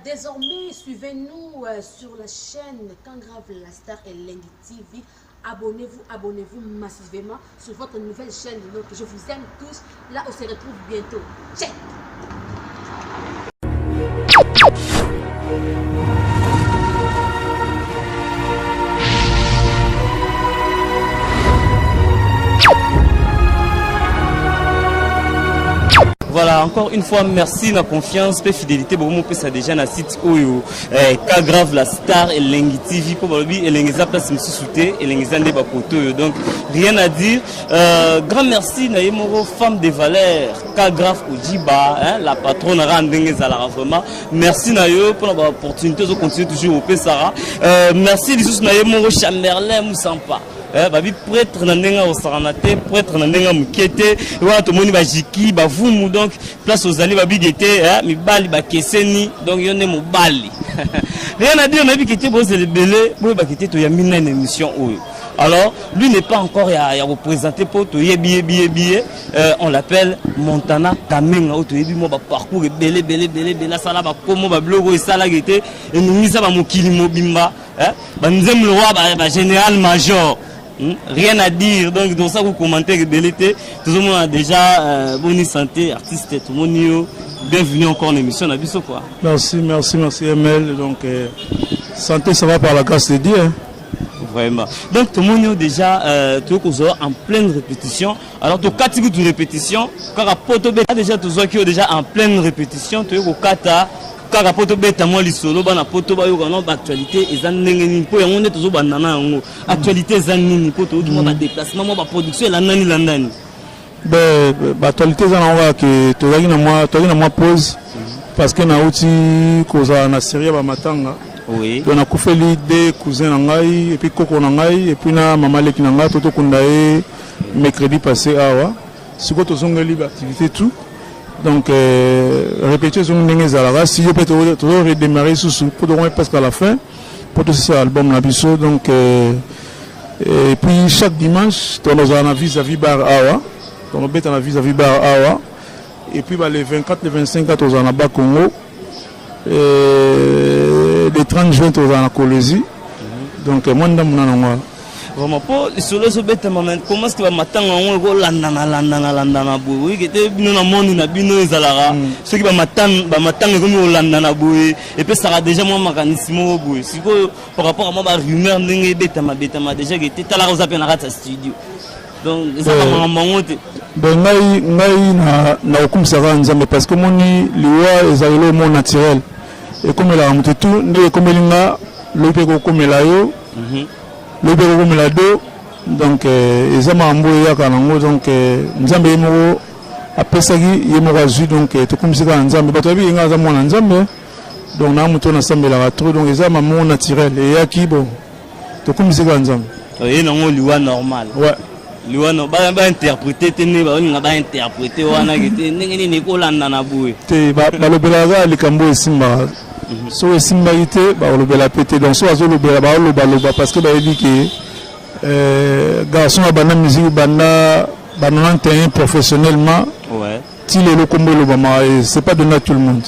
Désormais, suivez-nous sur la chaîne Kangrave la Star et Lengi TV. Abonnez-vous massivement sur votre nouvelle chaîne. Donc, je vous aime tous. Là, on se retrouve bientôt. Check. Voilà, encore une fois, merci la confiance et fidélité. Bon, on peut ça déjà dans le site où Kangrave la Star et Lengi TV pour le et Lengi za place monsieur souté et Lengi za ndé bakoto. Donc rien à dire. Grand merci na yemoro femme de valeur Kangrave Ojiba, hein, la patronne Randenge Zalara vraiment. Merci na yo pour l'opportunité de continuer toujours au Pesara. Merci les na yemoro Chamberlain Moussampa. Babi prêtre na ndenga osaranate prêtre na ndenga mukete wa to moni ba jiki ba vumu donc place aux alliés babi gete mibali ba keseni donc yone mobali rien à dire na bi kete bo zelebele bo ba kete to ya mina une émission oyo. Alors lui n'est pas encore ya représenter pour to yebi on l'appelle Montana Kamenga o to yebi mo ba parcours belé sala ba komo ba blogo sala gete et nous misa ba mokili mobimba ba nzem le roi ba général major. Rien à dire, donc dans ça vous commentez rebellité, tout le monde a déjà bonne santé, artiste, tout le monde bienvenue encore en émission, on a vu ça quoi. Merci ML, donc santé ça va par la grâce de Dieu. Hein. Vraiment. Donc tout le monde déjà tout en pleine répétition. Alors tout cas de répétition, car à Poto déjà tous qui sont déjà en pleine répétition, tout au kata. Car à Poto Beta moi lisolo bana Poto ba yo kana actualité ezanengeni po yango ne tozo bandana yango actualité ezanini po to ki mo ba déplacement mo ba production la nani landani ba actualité ezana que tozaki na moi pause parce que na uti koza na série ba matanga oui on a kufeli des cousins na ngai et puis koko na ngai et puis na mama leki na ngai toto kundae mercredi passé awa siko tozongeli ba activité tout. Donc, répéter sur une zalaga, si je peux toujours redémarrer sous pour de presque à la fin, pour tout ce album Nabiso. Donc, et puis chaque dimanche, on a vis-à-vis bar Awa, on a vis-à-vis bar Awa, et puis les 24, les 25, on a bas Congo, les 30 juin, on a Colosie. Donc, moi, je suis vraiment pas solo so bête moment comment est-ce que va matanga on go landana boui qui était bino na monde na bino ezalara ceux qui va matanga comme landana boui et puis ça a déjà moi mécanisme boui siko par rapport à moi ba rumeur ndenge betama déjà qui était tala rosa pena rata studio donc ça va mangote ben ngai na okumsaka nzambe parce que moni liwa ezalo mon naturel et comme la mutu tout ndé comme linga lope ko comme la yo le bureau comme la deux donc ils ont embauché à Kanango donc Nzambe yemo après ça il yemo razu donc tout comme c'est quand Nzambe bato bi nga zamu na Nzambe donc na muto na sambe la trop donc ils ont mon naturel et yaki bon tout comme c'est quand Nzambe et non liwa normal ouais liwa no ba interpréter tene ba nga ba interpréter wana gete ndenge ni ko landa na buwe te ba lobelaga likambo esimba so esimba ite ba lobela pété donc so azo lobela ba loba parce que ba dit que garçon a bana musique bana terrain professionnellement ouais ti le combo loba c'est pas donné à tout le monde.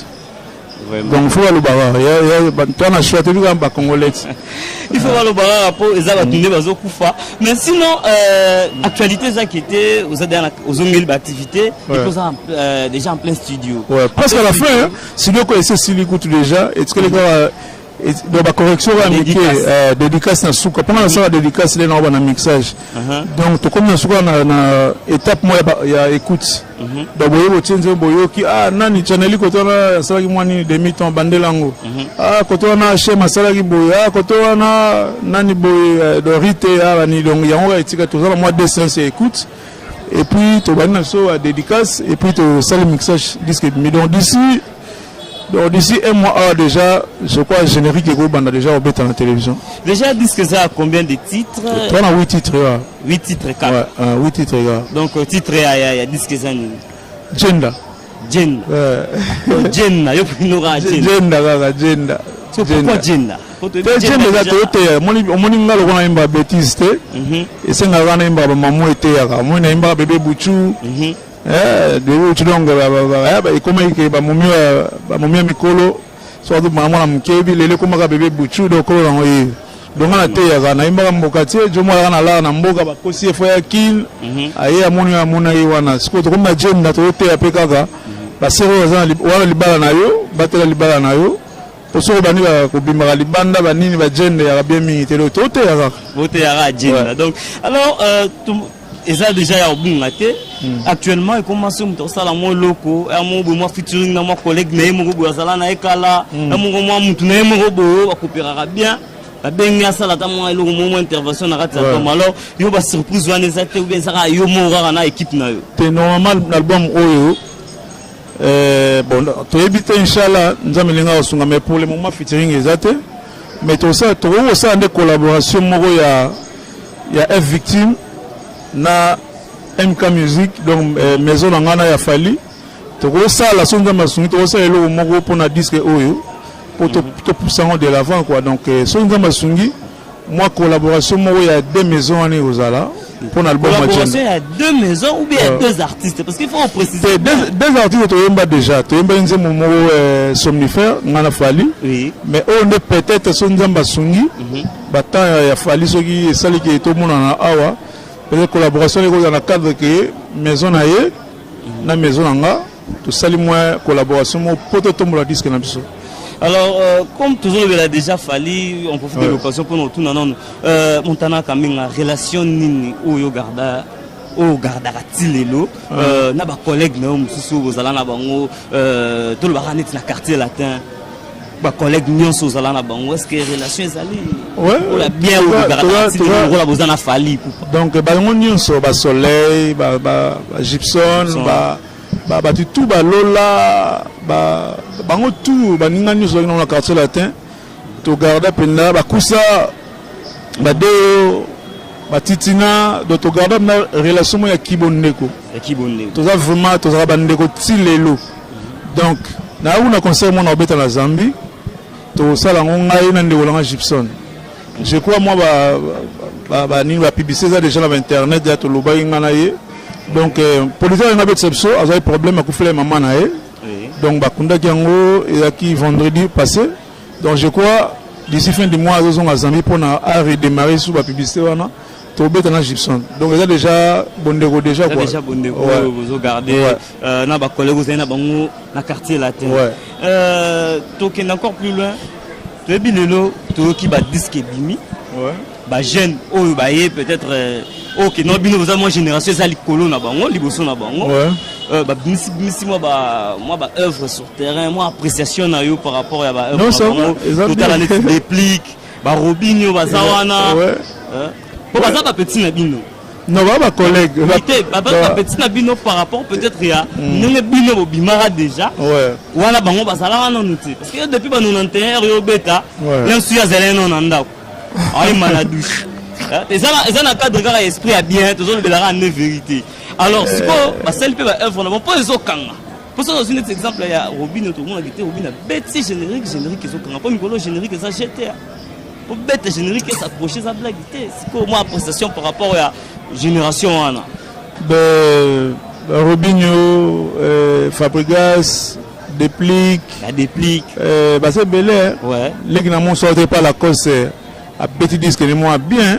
Donc il faut le barrage. Toi on a choisi de congolais. Il faut le barrage pour les abattus bazo kufa. Mais sinon actualité ça qui était aux ongles d'activité déjà en plein studio. Ouais, presque à la fin si vous connaissez Silikout déjà est-ce que les gars donc la correction va indiquer dédicace na souka pendant ça la dédicace les dans mixage donc to comme na souka na étape moi ya écoute donc boyo tchenze boyo ki nani channel ko to na sala ki mwani demi temps bandelango ko to na shema sala ki boyo ko to na nani boyo do rite ni donc yango etika to za moi deux séances écoute et puis to bana so dédicace et puis to sala mixage disque mais donc d'ici un mois déjà, je crois générique et groupe on a déjà obéi à la télévision. Déjà disque ça a combien de titres? On a 8 titres. 8 titres 4. Ouais, 8 titres. Donc titre il y a disque ça. Genda. Jen. Jen, yo pinora Jen. Jenda kaka Jenda. Pourquoi Jenda? Jenda za tote omoni ngalo kona imba bêtise te. Esenga kana imba ba mamu ete yaka. Omoni na imba bébé Buchu. De Buchu donc ba ikoma ike ba momia mikolo. So adu mamu na mkebi lele koma ka bébé Buchu do ko rango yi. Donc on a été à Naïmba Mbokati, je m'en allais à Mboka, Kosi Foya Kin, aïe à Mona Iwana. Ce que tu as dit, tu as été à Pekaka, parce que tu as dit, Libala Nayo, Batela Libala Nayo, pour ce que tu as dit, Bimara Libanda, Banini, Bajen, et Arabien Militaire, tu as été à voter à Jen. Donc, alors, et ça déjà au bon maté. Actuellement, il commence à me faire mon loco, à mon bon featuring, dans mon collègue, Némo, Gouazala, Naekala, à mon moment, Moutunémo, à coopérer bien. Benga sala tamo elo moment intervention na kati comme alors yo ba surprise wana exacte ou bien ça yo mora na équipe na yo te normal l'album oyo bon to ebite inchallah nzambe linga osunga mais pour le moment featuring exacte mais to ça de collaboration moko ya F Victime na MK Music donc maison na ngana ya Fali to ça la songa masungi to ça elo moko pour na disque oyo pour te pousser de l'avant quoi donc songa masungi moi collaboration moi il y a 2 maisons en Ozala pour l'album collaboration il y a 2 maisons ou bien 2 artistes parce qu'il faut en préciser deux artistes to yemba déjà to yemba nze momo somnifère ngana Fali oui mais on est peut-être songa masungi bata ya Fali soki sali ki to mona na awa peut-être collaboration les dans le cadre que maison na ye na maison nga to sali moi collaboration mo poto tombola disque na biso. Alors, comme toujours il a déjà fallu, on profite de l'occasion pour nous tout non Montana Kaminga relation nini ou garda tilelo na ba collègue na mususu bozala na bango tout le baranit na quartier latin ba collègue nyonso zala na bango est-ce que relation ezali ou la bien ou garda tilelo la bozana fali donc bango nyonso ba soleil ba Gibson ba tout ba Lola bango tout baninga nyonso dans le quartier latin to garda penda ba kusa ba de ba titina do to garda na relation ya kibondeko to za vraiment to za bandeko tilelo donc na una conseil mon obeta na Zambie to sala ngai na ndeko la Gibson je crois moi ba ni ba publicité ça déjà sur internet ya to loba ngana ye donc politique on a exception a eu problème à couper maman na ye donc bakunda kiango et qui vendredi passé donc je crois d'ici fin du mois ils ont à Zambie pour na redémarrer sur la publicité wana to beta na Gibson donc il y a déjà bondego déjà quoi déjà bondego vous regardez na ba collègues vous na bango na quartier latin to ken encore plus loin to bilelo to ki ba disque bimi ba jeune o ba ye peut-être OK non bino vous moi génération ça likolo na bango liboso na bango ba bimisi moi ba œuvre sur terrain moi appréciation na yo par rapport à ba œuvre tout à la net réplique ba Robinho ba zawana pour ba ça petit na bino non ba collègue ba petit na bino par rapport peut-être ya nenge bino bimara déjà wana bango ba sala wana nuti parce que depuis ba 91 yo beta l'insu ya zeleno na ndako ay maladouche et ça na cadre gars esprit a bien toujours de la vérité alors c'est quoi celle peut œuvre on pas les okanga pour ça aussi un exemple il y a Robin tout le monde a dit Robin bête générique ils okanga pas micro générique ça jeter pour bête générique ça approcher ça blague c'est quoi moi appréciation par rapport à génération wana Robinho Fabregas déplique bah c'est belé les qui n'ont sorti pas la cause a petit disque de moi bien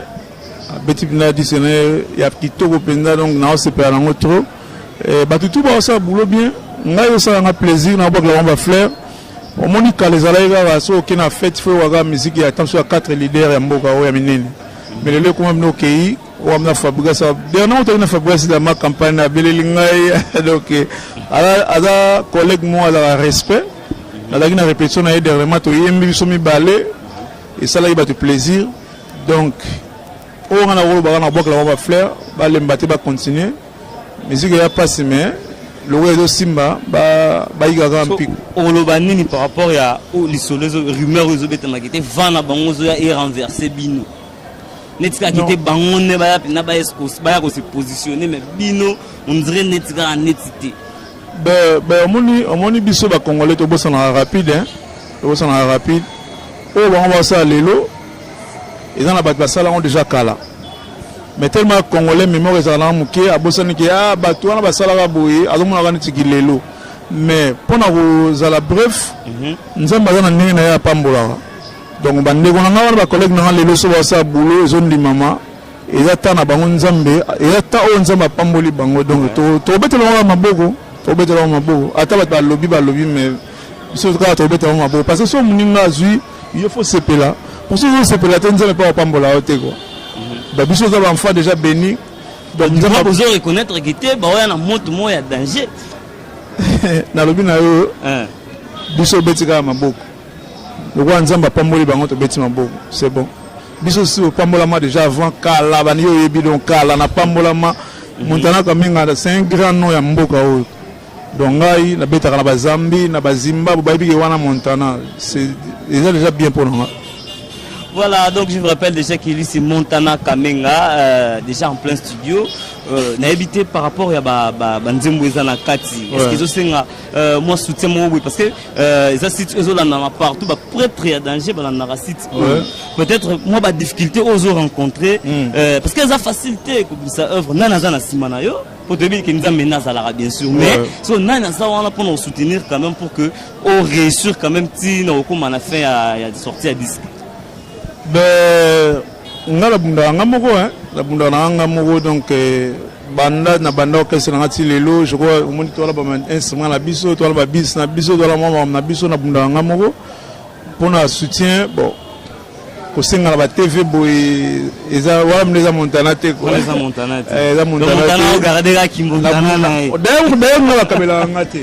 a petit na dictionnaire il y a petit togo penda donc na se perd en trop bah tout ba ça boulot bien ngai ça a plaisir na boire la fleur au monika les alaïga so qui na fête faut waga musique ya attention à 4 leaders ya mboka o ya minene mais le comme no kei o amna Fabregas ça dernièrement on a Fabregas dans ma campagne à belelingai donc ala collègue moi la respect la la répétition na dernièrement to yembi so mi balé et ça là il va te plaisir donc on a rôle ba na boka la fleur ba le mbaté ba continuer musique ya passe mais le réseau simba ba igaga mpiku on lo banini par rapport ya les rumeurs aux bêtes makité vana bango ya et renverser bino netika kité bango ne ba na ba se positionner mais bino on dirait netika netité omoni biso ba congolais to bossa na rapide hein to bossa na rapide o ba on va ça lelo ils en a basala on déjà kala mais tellement congolais mémoire ezala muke abosani ki bato wana basala ba boye azomona kana tiki lelo mais pona ko zala bref nzamba zana ndenge na ya pambola donc bande ko nga wana ba collègue na lelo so ba sa boulot ezondi mama ezata na bango nzambe ezata o nzamba pamboli bango donc to betela maboko to betela maboko ata ba lobi mais biso ka to betela maboko parce que so muninga azui il faut sepela pour ça se pela nzambe pa pambola ote ko ba biso za ba enfant déjà béni donc nzamba bozo reconnaître que te ba oya na moto mo ya danger na lobi na yo biso betika maboko lokwa nzamba pamboli bango to beti maboko c'est bon biso si pambola ma déjà avant kala bani yo yebi donc kala na pambola ma montana kamenga c'est un grand nom ya mboka o donc ngai na betaka na bazambi na bazimba ba yebi wana montana c'est déjà bien pour nous. Voilà, donc je vous rappelle déjà qu'il est Montana Kamenga, déjà en plein studio. N'a habité par rapport à Banzembouza na Kati. Est-ce qu'ils ont senga moi soutien moi oui parce que ça site eux là partout ba prêtre ya danger ba na site. Peut-être moi ba difficulté aux rencontrer parce que ça facilité comme ça œuvre nana za na simana yo pour te dire que nous amène à la bien sûr mais so nana ça on a pour nous soutenir quand même pour que on réussir quand même si nous comme on a fait à sortir à disque. Nga bunda ngamoko hein la bunda ngamoko donc banda na banda okese na ngati lelo je crois au monde toi là ba instrument la biso toi là ba bis na biso toi là mama na biso na bunda ngamoko pour na soutien bon ko senga la ba TV boy eza wala mneza montana te ko eza montana te eza montana regarder la kimbondana na d'ailleurs na kabela ngati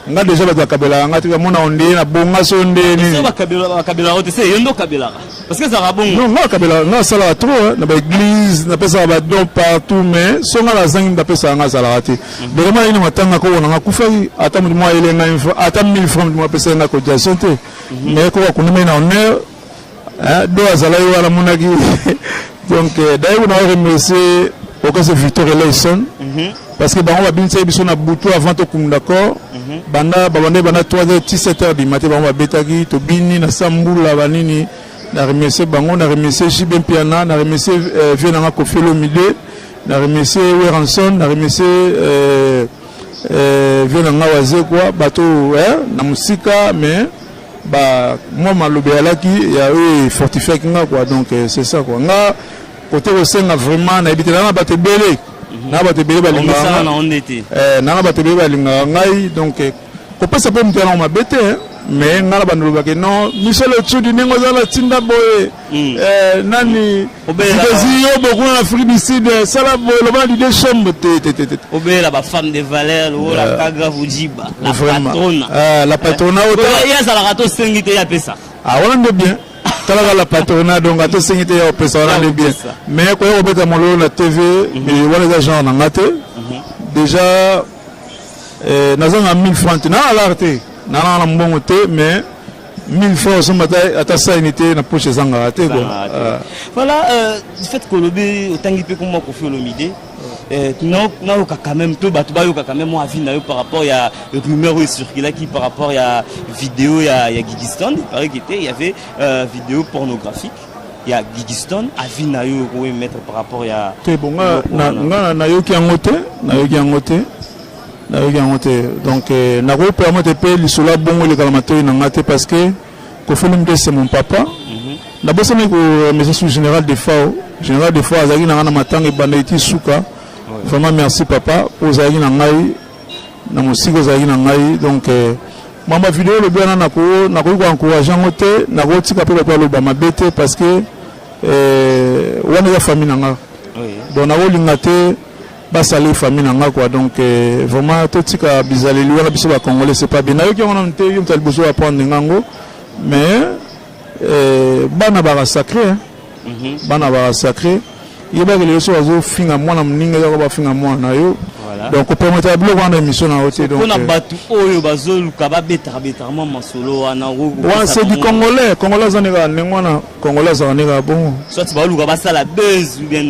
nga déjà ba kabela ngati ka mona onde na bonga sonde ni c'est ba kabela rote c'est yendo kabela parce que ça rabon non nga kabela nga sala trop na ba église na pesa ba don partout mais songa la zangi na pesa nga sala raté vraiment ina matanga ko na kufa ata mu mo ile nga info ata 1000 francs mo pesa nga ko ja santé mais ko ko ni na honneur do azala yo ala monaki donc d'ailleurs on a remercié au cas de Victor Eleison parce que on va bien ça biso na butu avant to kum d'accord banda 3h-17h du matin on va betaki to bini na sambula banini na remercier bango na remercier Jibem Piana na remercier Vienanga Kofelo Mide na remercier Weranson na remercier Vienanga Waze quoi bato na musika mais ba moi malobe alaki ya fortifier kinga quoi donc c'est ça quoi nga côté au sein vraiment na habité na bato belé na bato belé balinga na on était na bato belé balinga ngai donc ko pesa pe mutana ma bete mais ngala banduba ke non Michel Tsudi ningo zala tinda boye nani obezi yo beaucoup en Afrique du Sud sala boye le bas de chambre te obela ba femme de valeur ou la kaga vujiba la patronne la patronne ya sala rato sengite ya pesa on est bien la patronne donc ato sengite ya pesa on est bien mais ko yo beta molo na TV mais wala za genre na ngate déjà nazanga 1000 francs na alarté na mbongo te mais 1000 francs so mata ata sa unité na poche zanga te quoi voilà du fait que lobi otangi pe comme ko felo mide na o quand même to batu ba yo quand même moi avis na yo par rapport ya rumeur ou circulait qui par rapport ya vidéo ya Gigiston il paraît qu'il y avait vidéo pornographique il y a Gigiston avis na yo ko mettre par rapport ya te bon na yo ki angote donc na ko permettre pe lisola bongo le kalamato na ngate parce que ko Félix c'est mon papa na bossa me ko monsieur général de FAO azaki na ngana matanga bandaiti suka vraiment merci papa pour zaki na ngai na musiko zaki na ngai donc mama vidéo le bien na ko encourager ngote na ko tika pe ba lo ba mabete parce que wana ya famille na nga donc na ko lingate basali famille nanga quoi donc vraiment totika bizali liwa biso ba congolais c'est pas bien na yo ki on a nté yo tali bozo apprendre ngango mais bana ba sacré bana ba sacré yeba que les choses au finga mwana mninga yo ba finga mwana yo donc on permet à bloquer une émission na hôtel donc on a battu oyo bazoluka ba betarbetarement masolo wana ouais c'est du congolais zanega nengwana congolais zanega bon soit ba luka ba sala buzz ou bien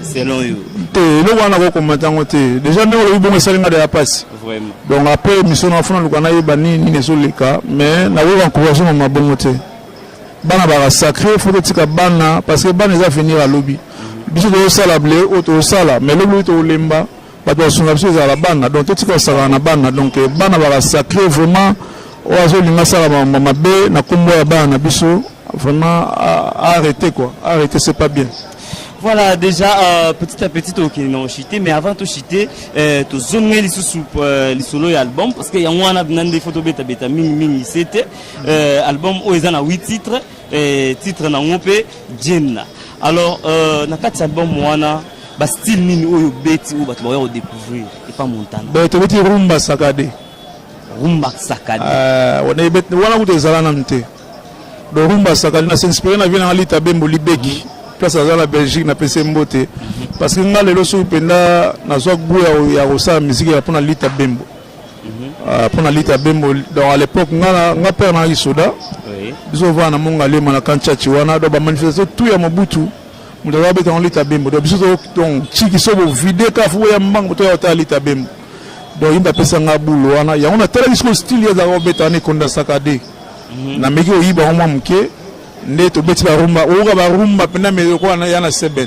selon eux. Le wana ko commentant te. Déjà nous le bon salinga de la passe. Vraiment. Donc après mission enfant le kana yebani ni neso leka mais na wo encourager ma bonne te. Bana ba sacré faut tika bana parce que bana za venir à lobby. Biso do sala blé auto sala mais le to lemba ba to sunga biso za la bana donc tika sala na bana donc bana ba sacré vraiment oazo linga sala mama be na kombo ya bana biso vraiment arrêter quoi. Arrêter c'est pas bien. Voilà, déjà, petit à petit, ok, non, chité, mais avant de chiter, tu zones les solo et album, parce qu'il y a un des photos bêta bêta, mini, c'était, album où ils ont 8 titres, titre na ngopé, Jenna. Alors, na 4 albums, moi, bah, style mini, ou bêti, ou bah, tu vas découvrir, et pas Montana. Ben, tu veux dire Rumba Sakade. Rumba Sakade. On est bête, voilà où des alanamte. Donc, Rumba Sakade, on s'inspire, on a vu dans l'État Bembo Libeki. Place à la Belgique na PC Mbote parce que nga lelo so penda na zo gbu ya rosa musique ya pona lita bembo pona lita bembo donc à l'époque nga père na isoda biso va na monga le mana kancha chiwana do ba manifestation tout ya mabutu mudawa beta on lita bembo do biso donc chiki so bo vide ka fu ya mbango to ya ta lita bembo donc inda pesa nga bulu wana ya on a tele disco style ya za beta ne konda sakade na meki oyiba ho mke nde to beti ba rumba oga ba rumba pena me ko na yana seben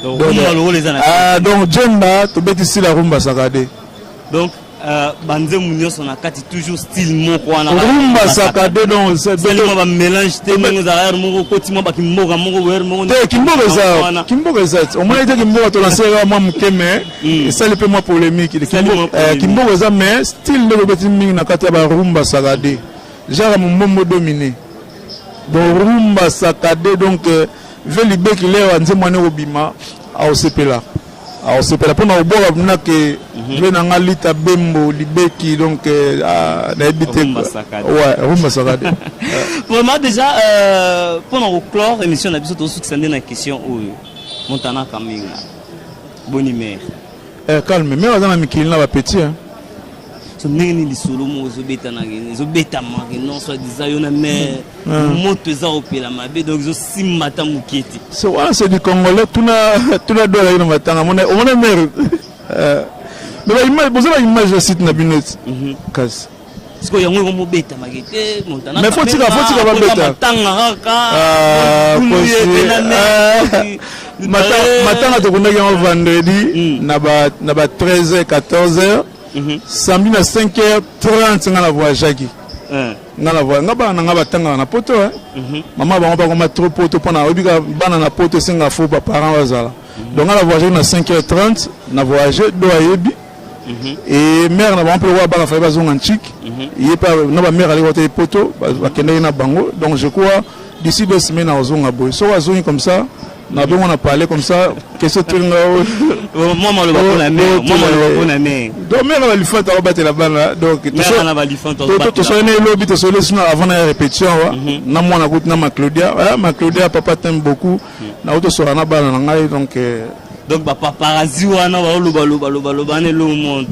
donc Jemba to beti si la rumba sakade donc banze munyo sona kati toujours style moko wana rumba sakade donc c'est tellement ba mélange te mo za mo ko ti mo ba kimboga mo wer mo te kimboga za au moins te kimboga to lancer moi mkeme et ça le peu moi polémique kimboga za mais style le beti mingi na kati ba rumba sakade genre mon dominé donc rumba sakade donc velibe qui leo nze mwana obima a osepela pona oboka na ke je na ngalita bembo libeki donc na ebité ouais rumba sakade vraiment déjà pendant clore émission na biso to succéder na question oyo Montana Kaminga boni mère calme mais on a mikili na ba petit hein so nini li solo mo zo beta na ngene zo beta mangi non soit disant yona mais moto za opela mabe donc zo simata muketi so voilà c'est du congolais tuna dola ina matanga on a mère mais la image vous avez image de site na binet kas parce que yango mo beta magete Montana mais faut tika ba beta matanga kaka matanga to kunda yango vendredi na ba 13h 14h samedi na 5h30 nga la voyage nga la voyage nga bana nga batanga na poto maman ba ngaba ko trop poto pona obika bana na poto senga fo ba parents wazala donc nga la voyage na 5h30 na voyage do ayebi et mère na ba mplo wa bana fa ba zonga nchik y pas na ba mère ali wote poto ba kende na bango donc je crois d'ici 2 semaines na zonga boy so wa zongi comme ça na bien on a parlé comme ça que ce truc là moi le va pour la mère donc mère va lui faire ta battre la balle donc mère va lui faire to so ne lobby to so laisse avant la répétition na moi na na ma Claudia papa t'aime beaucoup na auto so na balle na ngai donc ba paparazzi wana ba loba ne le monde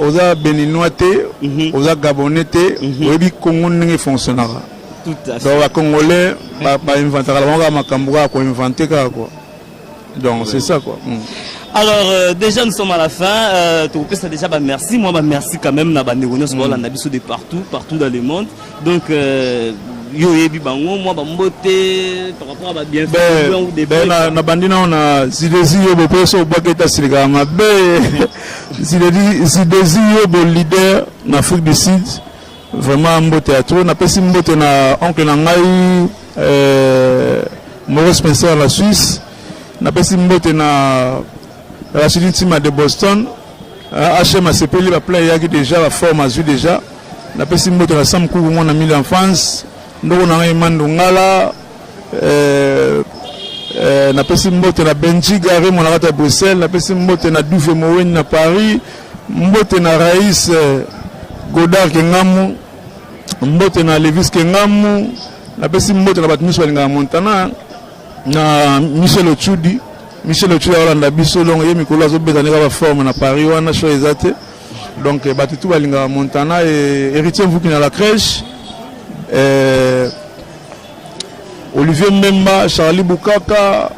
oza béninois te oza gabonais te oyebi Congo ndenge fonctionnera tout à fait donc les Congolais ba inventer la makambo ko inventer quoi donc c'est ça quoi alors déjà nous sommes à la fin tu peux ça déjà bah merci moi bah merci quand même na ba négono sur la nabiso de partout dans le monde donc yo yebi bango moi ba mbote par rapport à ba bien fait na bandina on a zidezi yo bo peso baketa silika mabe zidezi yo bo leader en Afrique du Sud vraiment mbote à trop na pesi mbote na oncle na ngai Maurice Spencer la Suisse na pesi mbote na la team de Boston HM a sepeli ba play yaki déjà la forme a vu déjà na pesi mbote na Sam Kubu mon ami d'enfance ndoko na ngai Mando Ngala na pesi mbote na Benji Gare mon arata Bruxelles na pesi mbote na Douve Mowen na Paris mbote na Raïs Godard Kengamu mbote na Levis Kengamu na pesi mbote na batu miso balinga Montana na Michel Ochudi Orlando biso longo ye mikolo azobeta neka ba forme na Paris wana show ezate donc batu tout balinga Montana et héritier Mvuki na la crèche Olivier Mbemba Charlie Bukaka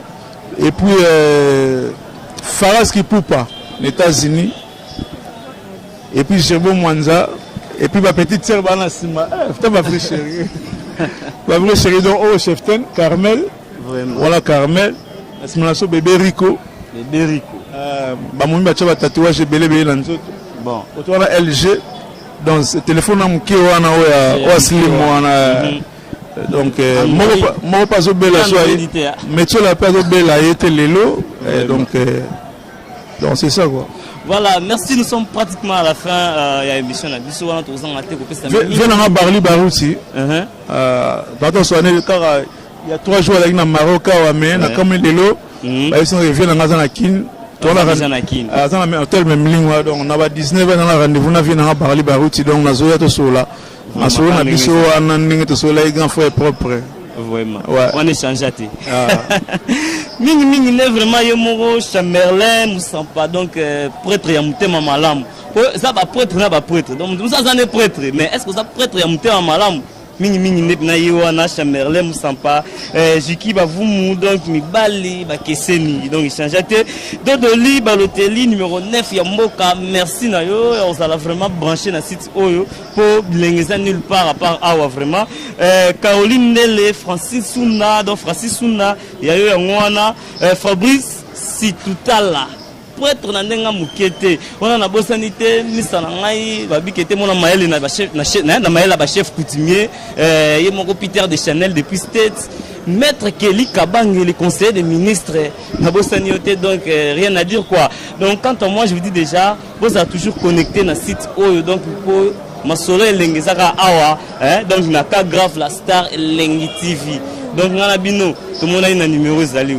Et puis Faras Kipoupa, les États-Unis. Et puis Gerbo Mwanza. Et puis ma petite sœur Bana Sima. Putain, ma vraie chérie. Ma vraie chérie, donc, oh, Cheften, Carmel. Vraiment. Voilà, Carmel. La simulation bébé Rico. Bébé Rico. Mon bâtiment tatouage bébé bébé Lanzo. Bon. Autour de LG. Donc, ce téléphone a mouké ou a slim ou donc, moi pas au bel à mais tu l'as pas au bel à été l'élo. Donc, c'est ça quoi. Voilà, merci, nous sommes pratiquement à la fin de l'émission. Viens dans Barli Barouti. Car il y a 3 jours avec le Maroc, mais comme l'élo, ils sont revenus dans la Kin. Hôtel même ligne, donc on a 19 ans dans la rendez-vous, on a vu dans Barli Barouti, donc on a zoé tout cela. On a zoé on a biso, on a n'ingé tout cela, grand frère propre. Vraiment. On échange à thé. Mingi n'est vraiment Yomoro, Chamberlain, Moussampa, donc prêtre Yamoutema Malam. Ça va prêtre, ça va prêtre. Donc ça est prêtre. Mais est-ce que ça prêtre Yamoutema Malam? Mingi n'est pas Yoana, Chamberlain, Moussampa, Jiki, Bavumou, donc Mibali, Bakeseni. Donc échange à thé. Dodoli, Balotelli, numéro 9, Yamoka, merci Nayo. On s'est vraiment branché dans le site Oyo pour l'ingénieur nulle part à part Awa vraiment. Caroline Nele, Francis Souna, donc Francis Souna, Yayo Yangwana, Fabrice Situtala. Prêtre Nandenga Mukete, on a la bossanité, Missanangai, Babikete, mon amaël, na chef coutumier, et mon Peter de Chanel depuis States. Maître Kelly Kabang, le conseiller des ministres, na bossanité, donc rien à dire quoi. Donc, quant à moi, je vous dis déjà, vous êtes toujours connecté dans le site Oyo, donc pour ma soleil Lengezaka Awa, donc na ka grave la star Lengi TV. Donc, on a bino, tout le monde a un numéro Zali.